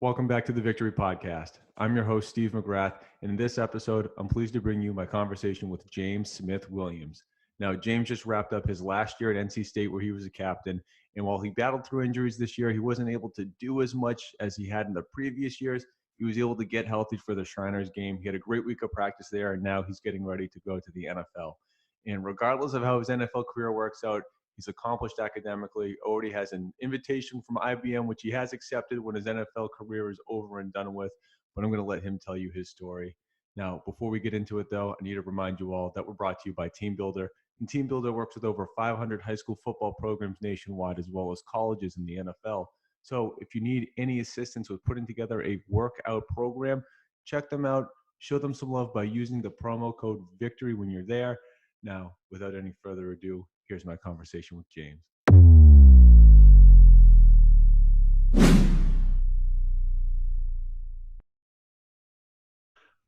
Welcome back to the Victory Podcast. I'm your host, Steve McGrath, and in this episode, I'm pleased to bring you my conversation with James Smith Williams. Now, James just wrapped up his last year at NC State where he was a captain, and while he battled through injuries this year, he wasn't able to do as much as he had in the previous years. He was able to get healthy for the Shriners game. He had a great week of practice there, and now he's getting ready to go to the NFL. And regardless of how his NFL career works out, he's accomplished academically, already has an invitation from IBM, which he has accepted when his NFL career is over and done with. But I'm going to let him tell you his story. Now, before we get into it, though, I need to remind you all that we're brought to you by Team Builder. And Team Builder works with over 500 high school football programs nationwide, as well as colleges in the NFL. So if you need any assistance with putting together a workout program, check them out. Show them some love by using the promo code VICTORY when you're there. Now, without any further ado, here's my conversation with James.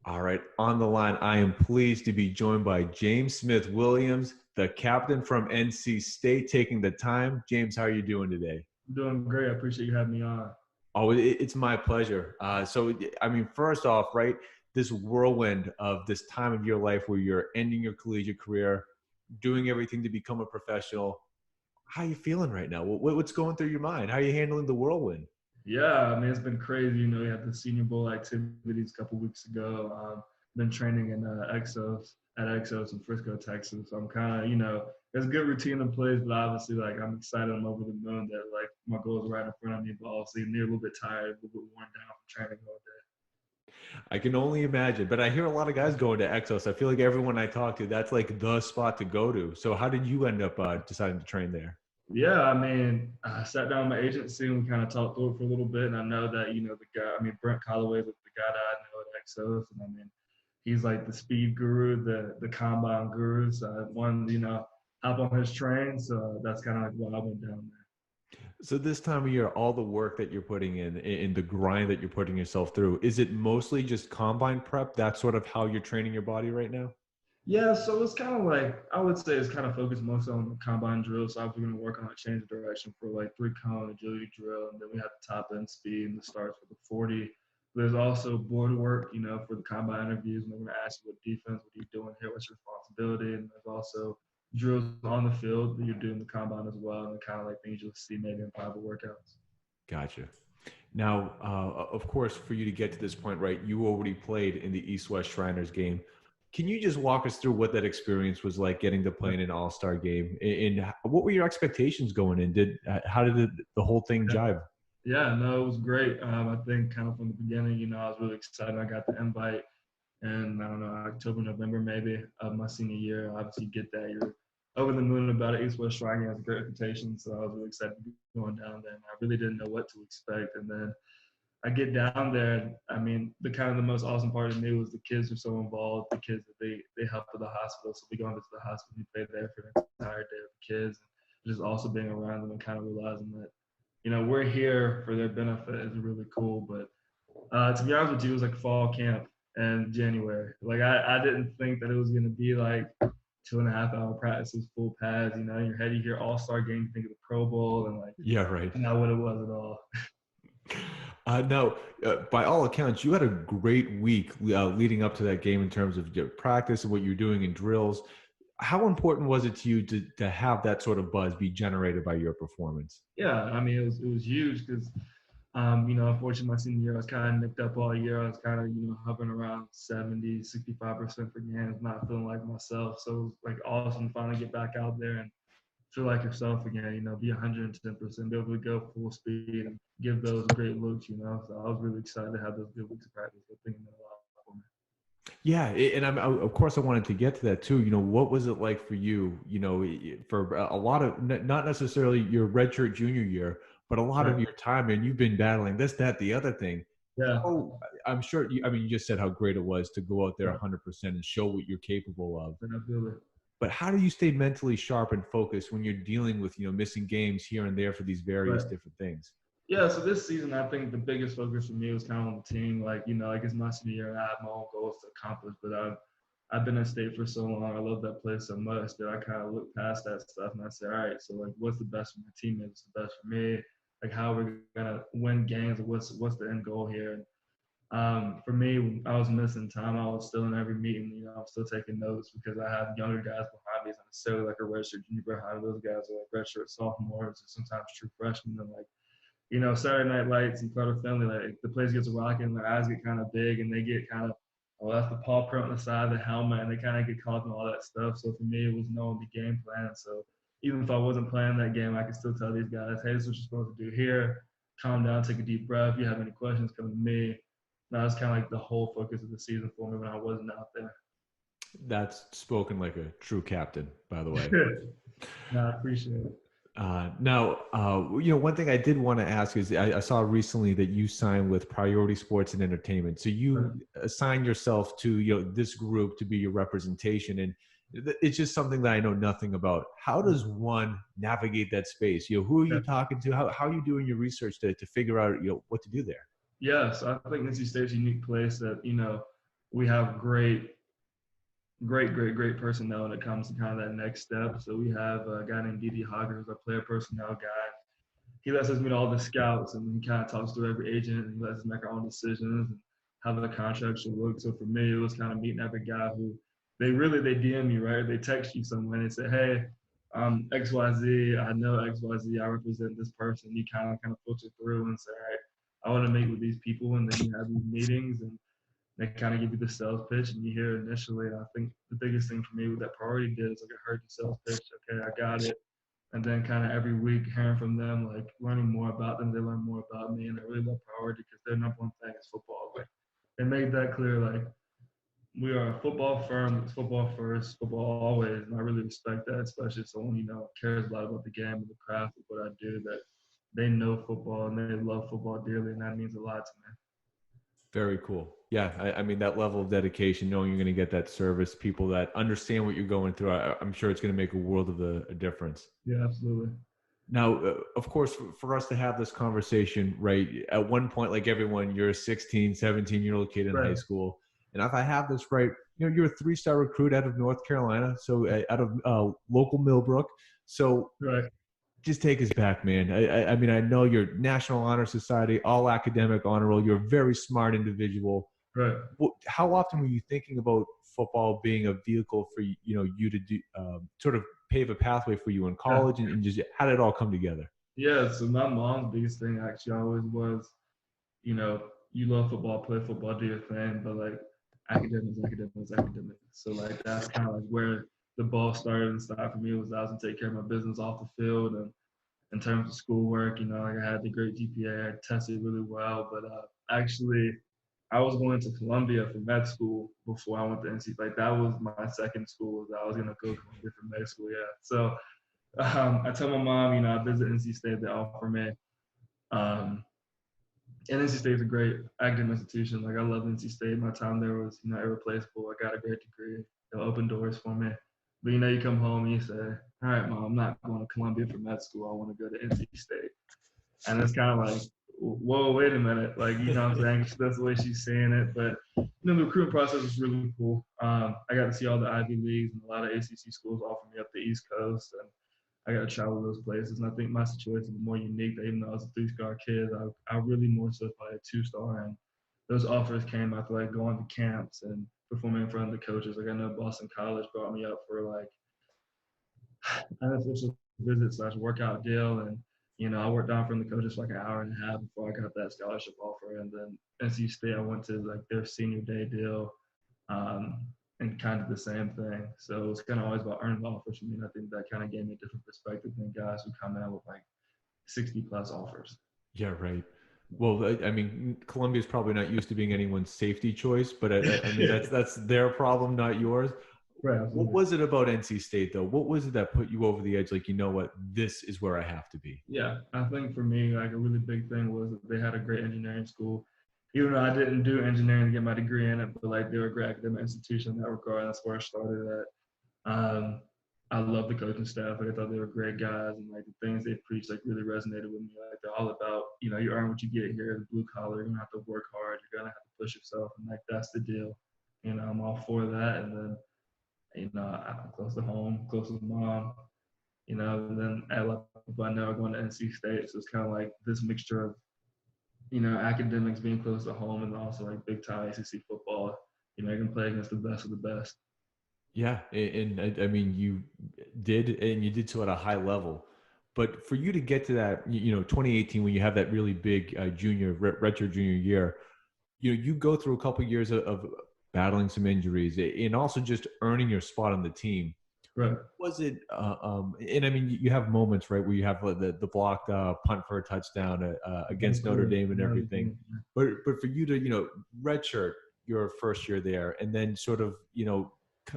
All right, on the line, I am pleased to be joined by James Smith Williams, the captain from NC State, taking the time. James, how are you doing today? I'm doing great. I appreciate you having me on. Oh, it's my pleasure. First off, right, this whirlwind of this time of your life where you're ending your collegiate career, doing everything to become a professional. How are you feeling right now? What's going through your mind? How are you handling the whirlwind? Yeah, I mean, it's been crazy. We had the Senior Bowl activities a couple weeks ago. Been training in Exos in Frisco, Texas. So I'm kind of, there's a good routine in place, but obviously, I'm excited. I'm over the moon that, my goal is right in front of me, but obviously, I'm a little bit tired, a little bit worn down from training all day. I can only imagine, but I hear a lot of guys going to Exos. I feel like everyone I talk to, that's like the spot to go to. So how did you end up deciding to train there? Yeah, I mean, I sat down with my agency and we kind of talked through it for a little bit. And I know that, the guy, Brent Calloway is the guy that I know at Exos. And he's like the speed guru, the combine guru. So I wanted to, hop on his train. So that's kind of like why I went down there. So this time of year, all the work that you're putting in the grind that you're putting yourself through, is it mostly just combine prep? That's sort of how you're training your body right now? Yeah, so it's kind of like, I would say it's kind of focused mostly on the combine drill. So I'm going to work on a change of direction for like 3-cone agility drill. And then we have the top end speed and the starts for the 40. There's also board work, for the combine interviews. And they're going to ask you what defense, what are you doing here, what's your responsibility. And there's also drills on the field that you're doing the combine as well. And kind of like things you'll see maybe in private workouts. Gotcha. Now, of course, for you to get to this point, right, you already played in the East-West Shriners game. Can you just walk us through what that experience was like getting to play in an all-star game? And what were your expectations going in? How did the whole thing jive? Yeah, no, it was great. I think kind of from the beginning, I was really excited. I got the invite and I don't know, October, November maybe of my senior year. Obviously, you get that. You're over the moon about it. East-West Shrine has a great reputation. So I was really excited to be going down there. And I really didn't know what to expect. And then I get down there. The kind of the most awesome part of me was the kids were so involved. The kids that they helped at the hospital. So we go into the hospital, we play there for the entire day with the kids. And just also being around them and kind of realizing that, we're here for their benefit is really cool. But to be honest with you, it was like fall camp in January. Like I didn't think that it was gonna be like 2.5 hour practices, full pads. In your head you hear All-Star game, you think of the Pro Bowl, and Yeah, right. not what it was at all. Now, by all accounts, you had a great week leading up to that game in terms of your practice and what you're doing in drills. How important was it to you to have that sort of buzz be generated by your performance? Yeah, it was huge because unfortunately my senior year I was kind of nicked up all year. I was kind of hovering around 70, 65% for games, not feeling like myself. So it was like awesome to finally get back out there and feel like yourself again, be 110%, be able to go full speed and give those great looks. So I was really excited to have those good weeks of practice. I think it meant a lot for me. Yeah, and of course I wanted to get to that too. What was it like for you? For a lot of not necessarily your redshirt junior year, but a lot of Right. your time, and you've been battling this, that, the other thing. Yeah. Oh, I'm sure. You just said how great it was to go out there Right. 100% and show what you're capable of. And I feel it. But how do you stay mentally sharp and focused when you're dealing with missing games here and there for these various Right. different things? Yeah, so this season, I think the biggest focus for me was kind of on the team. It's my senior year and I have my own goals to accomplish, but I've been in state for so long. I love that place so much that I kind of look past that stuff and I say, all right, so what's the best for my teammates? What's the best for me? like how we're gonna win games, what's the end goal here. For me, when I was missing time, I was still in every meeting. I'm still taking notes because I have younger guys behind me. It's not necessarily like a redshirt junior behind me. Those guys are like redshirt sophomores or sometimes true freshmen. And like, Saturday Night Lights and Carter Finley, like the place gets rocking, their eyes get kind of big and they get kind of, oh, that's the paw print on the side of the helmet, and they kind of get caught in all that stuff. So for me, it was knowing the game plan. So even if I wasn't playing that game, I could still tell these guys, hey, this is what you're supposed to do here. Calm down, take a deep breath. If you have any questions, come to me. That was kind of like the whole focus of the season for me when I wasn't out there. That's spoken like a true captain, by the way. No, I appreciate it. One thing I did want to ask is I saw recently that you signed with Priority Sports and Entertainment. So you assign yourself to, this group to be your representation. And it's just something that I know nothing about. How does one navigate that space? Who are you talking to? How are you doing your research to figure out, what to do there? Yes, I think NC State's a unique place that, we have great personnel when it comes to kind of that next step. So we have a guy named D.D. Hogger, who's our player personnel guy. He lets us meet all the scouts, and he kind of talks to every agent, and he lets us make our own decisions and how the contract should look. So for me, it was kind of meeting every guy who they DM me, right? They text you somewhere and they say, hey, XYZ, I know XYZ, I represent this person. You kind of filter through and say, all right, I want to meet with these people, and then you have these meetings and they kind of give you the sales pitch and you hear it initially. And I think the biggest thing for me with that Priority did is like I heard the sales pitch, okay, I got it. And then kind of every week hearing from them, like learning more about them, they learn more about me. And I really love Priority because their number one thing is football. Like they made that clear, like we are a football firm, it's football first, football always. And I really respect that, especially someone, cares a lot about the game and the craft of what I do, that they know football and they love football dearly. And that means a lot to me. Very cool. Yeah, I mean, that level of dedication, knowing you're going to get that service, people that understand what you're going through, I'm sure it's going to make a world of a difference. Yeah, absolutely. Now, of course, for us to have this conversation, right, at one point, like everyone, you're a 16, 17-year-old kid in high school. And if I have this right, you're a 3-star recruit out of North Carolina, so out of local Millbrook. So just take us back, man. I mean, I know you're National Honor Society, all academic honor roll. You're a very smart individual. Right. How often were you thinking about football being a vehicle for you to do sort of pave a pathway for you in college, and just how did it all come together? Yeah. So my mom's biggest thing actually always was, you love football, play football, do your thing, but like academics. So like that's kind of like where the ball started and stopped for me. Was I was to take care of my business off the field, and in terms of schoolwork, like I had the great GPA, I tested really well, but actually I was going to Columbia for med school before I went to NC. Like that was my second school. I was gonna go to Columbia for med school. Yeah. So I tell my mom, I visit NC State. They offer me. And NC State is a great academic institution. Like I love NC State. My time there was, irreplaceable. I got a great degree. They'll open doors for me. But you come home and you say, all right, Mom, I'm not going to Columbia for med school. I want to go to NC State. And it's kind of like, whoa, wait a minute. Like, what I'm saying? That's the way she's saying it. But, the recruitment process was really cool. I got to see all the Ivy Leagues, and a lot of ACC schools offer me up the East Coast. And I got to travel to those places. And I think my situation is more unique. That even though I was a 3-star kid, I really more so probably a 2-star. And those offers came after like going to camps and performing in front of the coaches. Like I know Boston College brought me up for like an official visit / workout deal. And, I worked down from the coaches for like an hour and a half before I got that scholarship offer. And then NC State, I went to like their senior day deal. And kind of the same thing. So it's kind of always about earning offers for me. And I think that kind of gave me a different perspective than guys who come in with like 60 plus offers. Yeah, right. Well, I mean, Columbia is probably not used to being anyone's safety choice, but I mean, that's their problem, not yours. Right. What was it about NC State, though? What was it that put you over the edge? Like, you know what, this is where I have to be. Yeah, I think for me, like a really big thing was that they had a great engineering school. Even though I didn't do engineering to get my degree in it, but like they were a great academic institution in that regard. That's where I started at. I love the coaching staff. Like I thought they were great guys, and like the things they preached like really resonated with me. Like they're all about, you earn what you get here, the blue collar. You're gonna have to work hard. You're gonna have to push yourself, and like that's the deal. I'm all for that. And then, I'm close to home, close to mom. And then a lot of people I know are going to NC State, so it's kind of like this mixture of academics being close to home and also like big time ACC football. You can play against the best of the best. Yeah, and I mean, you did so at a high level. But for you to get to that, 2018, when you have that really big retro junior year, you go through a couple of years of battling some injuries and also just earning your spot on the team. Right. Was it? And I mean, you have moments, right, where you have the blocked punt for a touchdown against Notre Dame and everything. But for you to redshirt your first year there and then sort of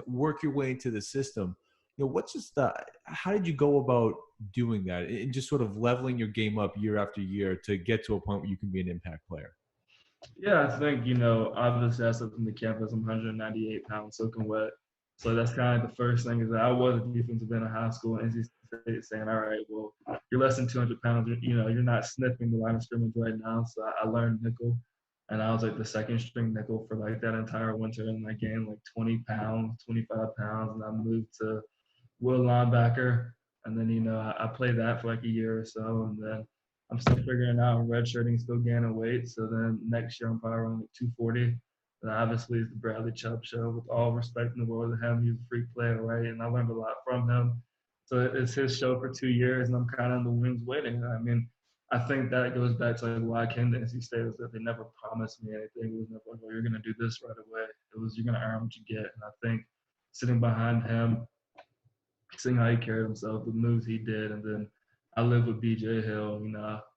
work your way into the system. What's just how did you go about doing that and just sort of leveling your game up year after year to get to a point where you can be an impact player? Yeah, I think, obviously I stepped from the campus, I'm 198 pounds soaking wet. So that's kind of the first thing is that I was a defensive end in high school and NC State saying, all right, well, you're less than 200 pounds. You're not sniffing the line of scrimmage right now. So I learned nickel and I was like the second string nickel for like that entire winter. And I gained like 20 pounds, 25 pounds. And I moved to will linebacker. And then, I played that for like a year or so. And then I'm still figuring out redshirting, still gaining weight. So then next year I'm probably around like 240. And obviously it's the Bradley Chubb show. With all respect in the world to him, he's a freak player, right? And I learned a lot from him. So it's his show for 2 years, and I'm kind of in the wings waiting. I mean, I think that goes back to like why I came to NC State is that they never promised me anything. It was never like, well, you're going to do this right away. It was you're going to earn what you get. And I think sitting behind him, seeing how he carried himself, the moves he did, and then I live with BJ Hill.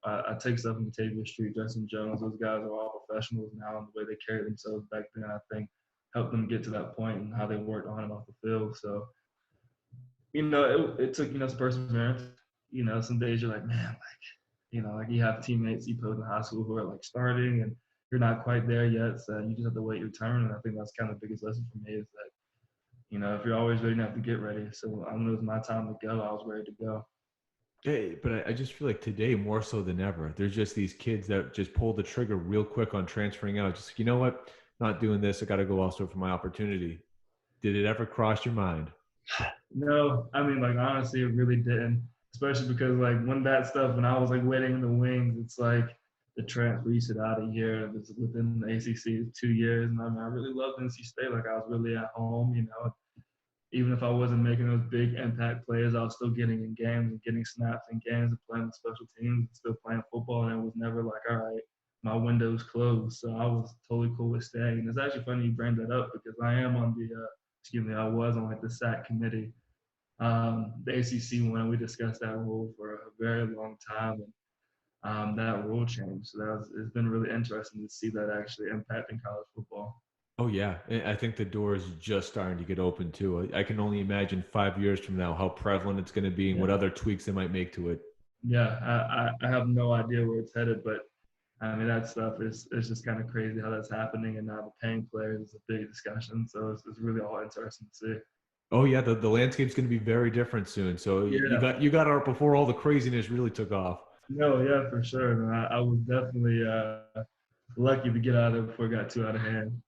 I take stuff from Batavia Street, Justin Jones. Those guys are all professionals now, and the way they carry themselves back then, I think, helped them get to that point and how they worked on and off the field. So, it took some perseverance. Some days you're like, man, like you have teammates you put in high school who are like starting, and you're not quite there yet, so you just have to wait your turn. And I think that's kind of the biggest lesson for me is that if you're always ready, you have to get ready. So when it was my time to go, I was ready to go. Hey, but I just feel like today more so than ever, there's just these kids that just pull the trigger real quick on transferring out. Just, you know what? Not doing this. I got to go elsewhere for my opportunity. Did it ever cross your mind? No, I mean, like, honestly, it really didn't. Especially because, like, when I was, like, waiting in the wings, it's like the transfer you sit out a year. It's within the ACC 2 years. And I mean, I really loved NC State. Like, I was really at home, even if I wasn't making those big impact plays, I was still getting in games and getting snaps in games and playing special teams and still playing football. And it was never like, all right, my window's closed. So I was totally cool with staying. And it's actually funny you bring that up because I am on I was on like the SAC committee. The ACC when we discussed that rule for a very long time. And that rule changed. So it's been really interesting to see that actually impacting college football. Oh yeah, I think the door is just starting to get open too. I can only imagine 5 years from now how prevalent it's going to be and what other tweaks they might make to it. Yeah, I have no idea where it's headed, but I mean that stuff is just kind of crazy how that's happening, and now the paying players is a big discussion. So it's really all interesting to see. Oh yeah, the landscape's going to be very different soon. So you got out before all the craziness really took off. No, yeah, for sure. Man. I was definitely lucky to get out of there before it got too out of hand.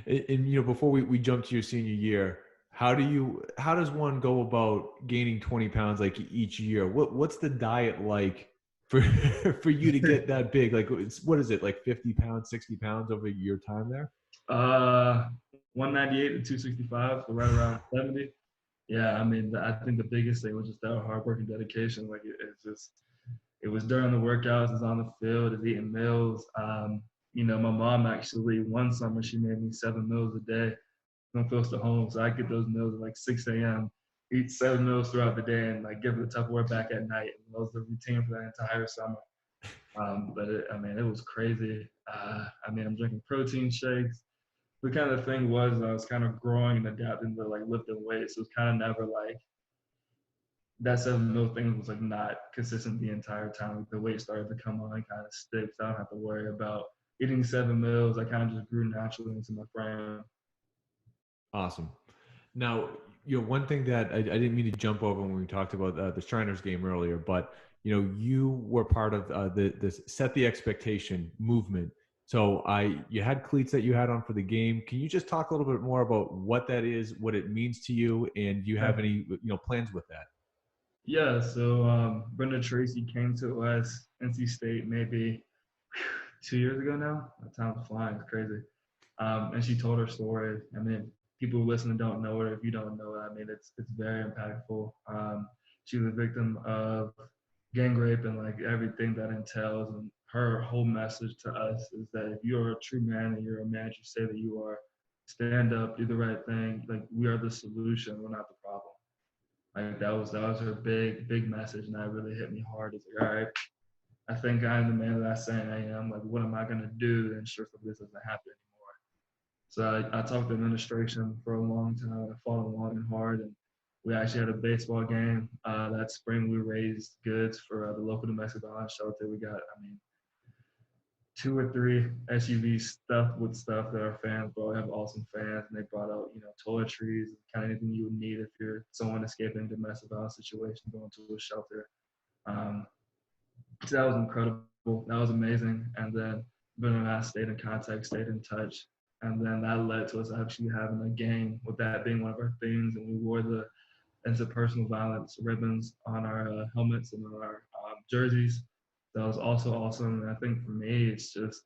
And before we jump to your senior year, how does one go about gaining 20 pounds like each year? What's the diet like for for you to get that big? Like what is it, like 50 pounds, 60 pounds over your time there? 198 to 265, so right around 70. Yeah, I mean, I think the biggest thing was just that hard work and dedication. Like it was during the workouts, it's on the field, it's eating meals. My mom actually one summer she made me 7 meals a day. I'm close to home, so I get those meals at like 6 a.m. Eat 7 meals throughout the day, and like give it a Tupperware back at night. And that was the routine for that entire summer. But it was crazy. I'm drinking protein shakes. The kind of thing was I was kind of growing and adapting to like lifting weights. So it was kind of never like that 7 meal thing was like not consistent the entire time. Like the weight started to come on and kind of stick. So I don't have to worry about eating 7 meals. I kind of just grew naturally into my frame. Awesome. Now, one thing that I didn't mean to jump over when we talked about the Shriners game earlier, but you were part of the set the expectation movement. So you had cleats that you had on for the game. Can you just talk a little bit more about what that is, what it means to you, and do you have any plans with that? Yeah, so Brenda Tracy came to us, NC State, maybe 2 years ago now. Time's flying, it's crazy. And she told her story. I mean, people who listen and don't know her. If you don't know it, I mean, it's very impactful. She was a victim of gang rape and like everything that entails. And her whole message to us is that if you're a true man and you're a man, you say that you are, stand up, do the right thing. Like we are the solution, we're not the problem. Like that was her big message, and that really hit me hard. It's like, all right, I think I'm the man that I say I am. Like, what am I gonna do to ensure that this doesn't happen anymore? So I talked to administration for a long time. I fought long and hard, and we actually had a baseball game that spring. We raised goods for the local domestic violence shelter. We got, I mean, 2 or 3 SUVs stuffed with stuff that our fans brought. We have awesome fans, and they brought out, toiletries, kind of anything you would need if you're someone escaping a domestic violence situation, going to a shelter. Um, so that was incredible. That was amazing. And then Ben and I stayed in contact, stayed in touch. And then that led to us actually having a game, with that being one of our things. And we wore the interpersonal violence ribbons on our helmets and on our jerseys. That was also awesome. And I think for me, it's just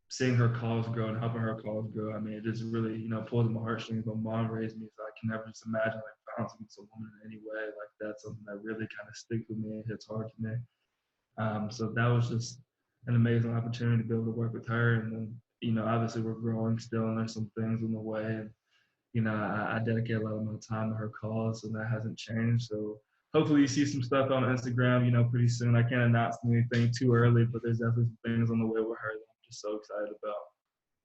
seeing her cause grow and helping her cause grow. I mean, it just really, pulls at my heartstrings. My mom raised me, so I can never just imagine like violence against a woman in any way. Like that's something that really kind of sticks with me and hits hard to me. So that was just an amazing opportunity to be able to work with her. And then, obviously we're growing still, and there's some things in the way. And I dedicate a lot of my time to her cause, and that hasn't changed. So hopefully you see some stuff on Instagram, pretty soon. I can't announce anything too early, but there's definitely some things on the way with her that I'm just so excited about.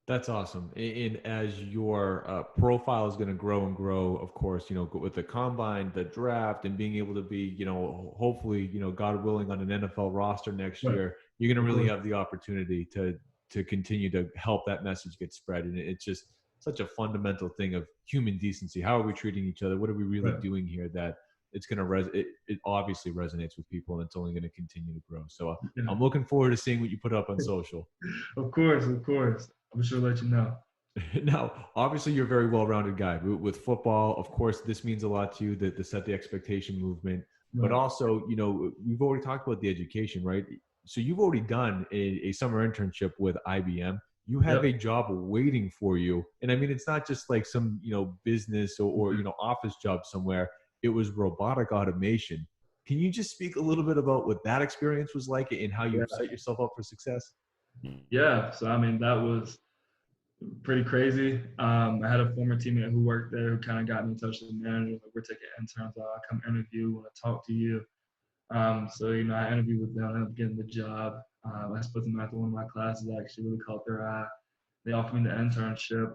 That's awesome. And as your profile is going to grow and grow, of course, with the combine, the draft, and being able to be, hopefully, God willing, on an NFL roster next But year, you're going of to really course, have the opportunity to continue to help that message get spread. And it's just such a fundamental thing of human decency. How are we treating each other? What are we really right. doing here? That it's going to it obviously resonates with people, and it's only going to continue to grow. So Yeah. I'm looking forward to seeing what you put up on social. Of course, of course. I'm sure let you know. Now, obviously, you're a very well-rounded guy. With football, of course, this means a lot to you, the set the expectation movement. But Right. also, we've already talked about the education, right? So you've already done a summer internship with IBM. You have Yep. a job waiting for you, and I mean, it's not just like some business or office job somewhere. It was robotic automation. Can you just speak a little bit about what that experience was like and how you Yeah. set yourself up for success? Yeah. So I mean, that was pretty crazy. I had a former teammate who worked there who kind of got me in touch with the manager. Like, we're taking interns. I'll come interview, want to talk to you. So I interviewed with them, ended up getting the job. I split them after one of my classes. I actually really caught their eye. They offered me the internship.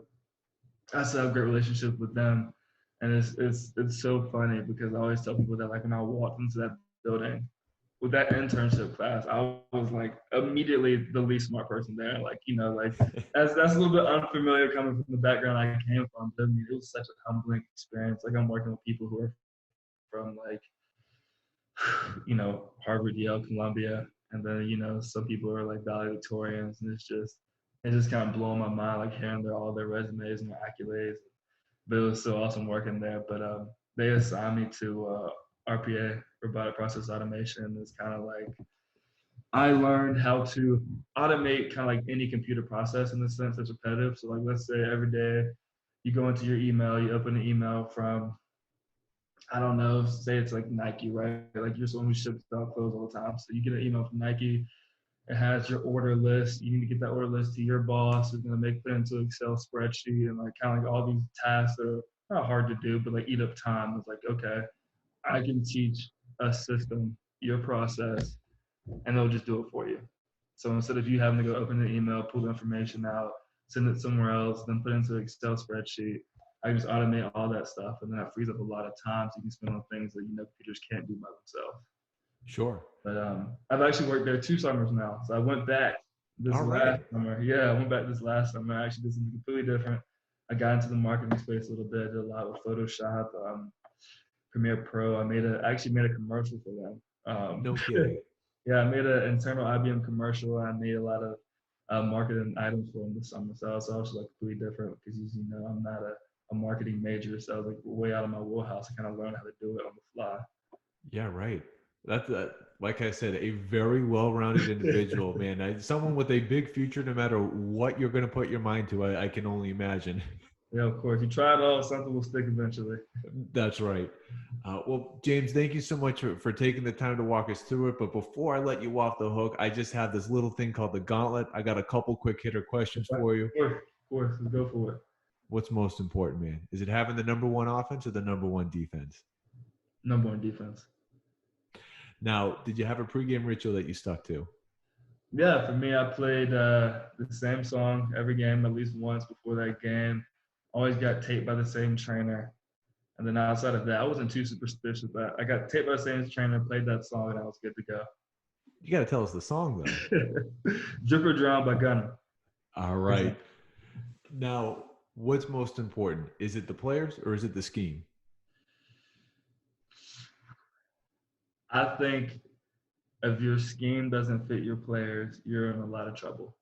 I still have a great relationship with them, and it's so funny because I always tell people that like when I walked into that building with that internship class, I was like immediately the least smart person there. Like, like that's a little bit unfamiliar coming from the background I came from. But I mean, it was such a humbling experience. Like I'm working with people who are from like, Harvard, Yale, Columbia, and then some people are like valedictorians, and it's just kind of blowing my mind, like hearing all their resumes and their accolades. But it was so awesome working there. But they assigned me to RPA, robotic process automation. It's kind of like I learned how to automate kind of like any computer process in the sense that's repetitive. So like let's say every day you go into your email, you open an email from, I don't know, say it's like Nike, right? Like you're someone who ships out clothes all the time. So you get an email from Nike, it has your order list. You need to get that order list to your boss. It's gonna make it into an Excel spreadsheet, and like kind of like all these tasks that are not hard to do, but like eat up time. It's like, okay, I can teach a system your process, and they'll just do it for you. So instead of you having to go open the email, pull the information out, send it somewhere else, then put it into an Excel spreadsheet, I just automate all that stuff, and then that frees up a lot of time so you can spend on things that computers can't do by themselves. Sure. But I've actually worked there 2 summers now. So I went back this All last right. summer. Yeah, I went back this last summer. I actually did something completely different. I got into the marketing space a little bit. I did a lot with Photoshop, Premiere Pro. I actually made a commercial for them. No kidding. Yeah, I made an internal IBM commercial. I made a lot of marketing items for them this summer. So I was also like completely different because I'm not a marketing major, so I was like way out of my wheelhouse. I kind of learned how to do it on the fly. Yeah, right. That's like I said, a very well-rounded individual, man. Someone with a big future, no matter what you're going to put your mind to. I can only imagine. Yeah, of course. You try it all, something will stick eventually. That's right. Well, James, thank you so much for taking the time to walk us through it. But before I let you off the hook, I just have this little thing called the gauntlet. I got a couple quick hitter questions for you. Of course. Let's go for it. What's most important, man? Is it having the number one offense or the number one defense? Number one defense. Now, did you have a pregame ritual that you stuck to? Yeah, for me, I played the same song every game at least once before that game. Always got taped by the same trainer. And then outside of that, I wasn't too superstitious, but I got taped by the same trainer, played that song, and I was good to go. You got to tell us the song, though. Drip or Drown by Gunna. All right. Now, what's most important? Is it the players or is it the scheme? I think if your scheme doesn't fit your players, you're in a lot of trouble.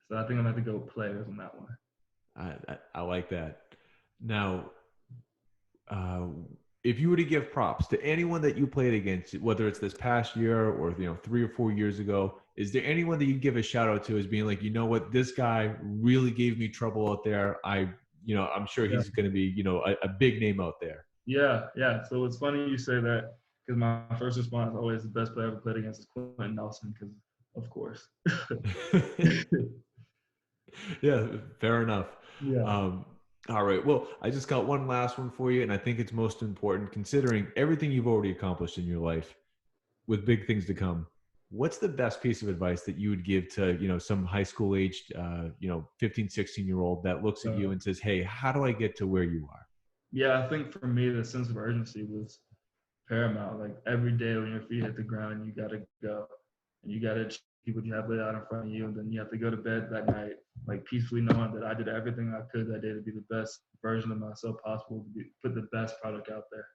So I think I'm going to have to go with players on that one. I like that. Now, if you were to give props to anyone that you played against, whether it's this past year or 3 or 4 years ago, is there anyone that you'd give a shout out to as being like, you know what, this guy really gave me trouble out there. I'm sure he's going to be a big name out there. Yeah. So it's funny you say that because my first response always the best player I ever played against is Quentin Nelson because of course. Yeah, fair enough. Yeah. All right. Well, I just got one last one for you, and I think it's most important considering everything you've already accomplished in your life with big things to come. What's the best piece of advice that you would give to, some high school aged, 15, 16-year-old that looks at you and says, hey, how do I get to where you are? Yeah, I think for me, the sense of urgency was paramount. Like every day when your feet hit the ground, you got to go and you got to achieve what you have laid out in front of you. And then you have to go to bed that night, like peacefully knowing that I did everything I could that day to be the best version of myself possible, to put the best product out there.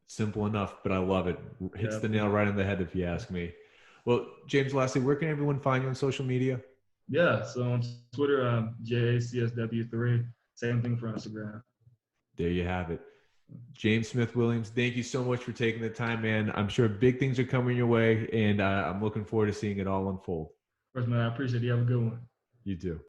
Simple enough, but I love it. Hits the nail right on the head, if you ask me. Well, James, lastly, where can everyone find you on social media? Yeah, so on Twitter, JACSW3. Same thing for Instagram. There you have it. James Smith Williams, thank you so much for taking the time, man. I'm sure big things are coming your way, and I'm looking forward to seeing it all unfold. Of course, man, I appreciate it. You have a good one. You too.